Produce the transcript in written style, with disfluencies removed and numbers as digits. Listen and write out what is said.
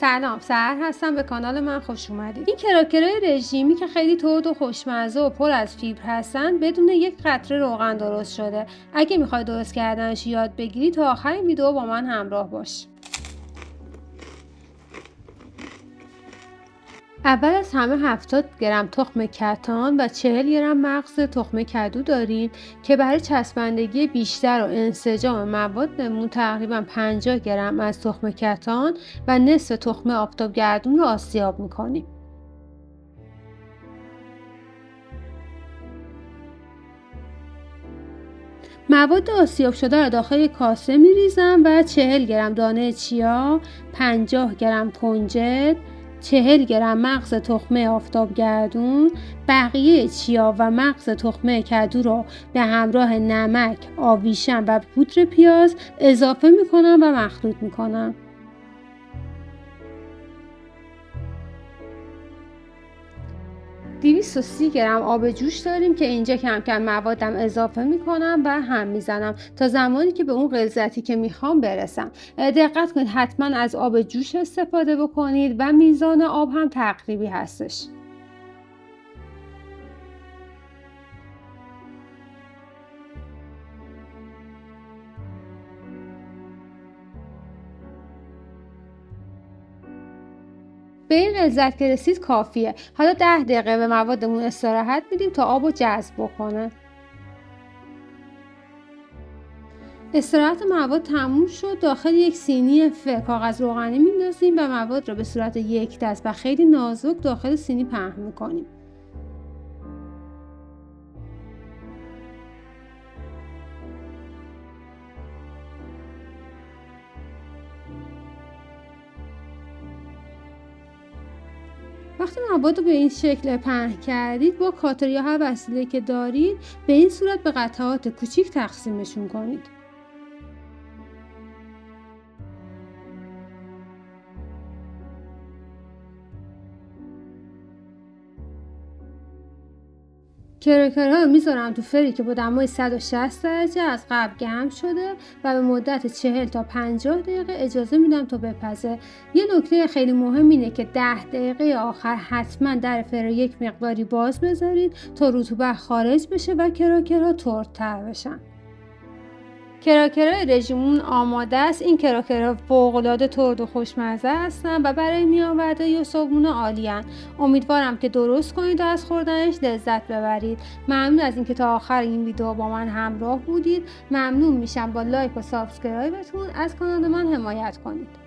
سلام، سحر هستم. به کانال من خوش اومدید. این کراکرای رژیمی که خیلی ترد و خوشمزه و پر از فیبر هستن بدون یک قطره روغن درست شده. اگه میخوای درست کردنش یاد بگیری تا آخر ویدیو با من همراه باش. اول از همه 70 گرم تخم کتان و 40 گرم مغز تخم کدو داریم که برای چسبندگی بیشتر و انسجام موادمون تقریبا 50 گرم از تخم کتان و نصف تخم آفتابگردون رو آسیاب میکنیم. مواد آسیاب شده رو داخل کاسه میریزم و 40 گرم دانه چیا، 50 گرم کنجد، 40 گرم مغز تخمه آفتابگردون، بقیه چیا و مغز تخمه کدو رو به همراه نمک، آویشن و پودر پیاز اضافه میکنم و مخلوط میکنم. دویست و 30 گرم آب جوش داریم که اینجا کم کم موادم اضافه میکنم و هم میزنم تا زمانی که به اون غلظتی که میخوام برسم. دقت کنید حتما از آب جوش استفاده بکنید و میزان آب هم تقریبی هستش. به این غلظت که رسید کافیه. حالا 10 دقیقه به موادمون استراحت میدیم تا آب رو جذب بکنه. استراحت مواد تموم شد. داخل یک سینی کاغذ روغنی میندازیم و مواد رو به صورت یک دست و خیلی نازک داخل سینی پهن میکنیم. وقتی مواد رو به این شکل پهن کردید با کاتر یا هر وسیله که دارید به این صورت به قطعات کوچیک تقسیمشون کنید. کراکرها رو میذارم تو فری که با دمای 160 درجه از قبل گرم شده و به مدت 40 تا 50 دقیقه اجازه میدم تا بپزه. یه نکته خیلی مهم اینه که 10 دقیقه آخر حتما در فر یک مقداری باز بذارید تا رطوبت خارج بشه و کراکرها تردتر بشن. کراکرهای رژیمون آماده است. این کراکرها فوق‌العاده ترد و خوشمزه هستن و برای میانورده یا صبحونه عالی‌ان. امیدوارم که درست کنید و از خوردنش لذت ببرید. ممنون از اینکه تا آخر این ویدیو با من همراه بودید. ممنون میشم با لایک و سابسکرایبتون از کانال من حمایت کنید.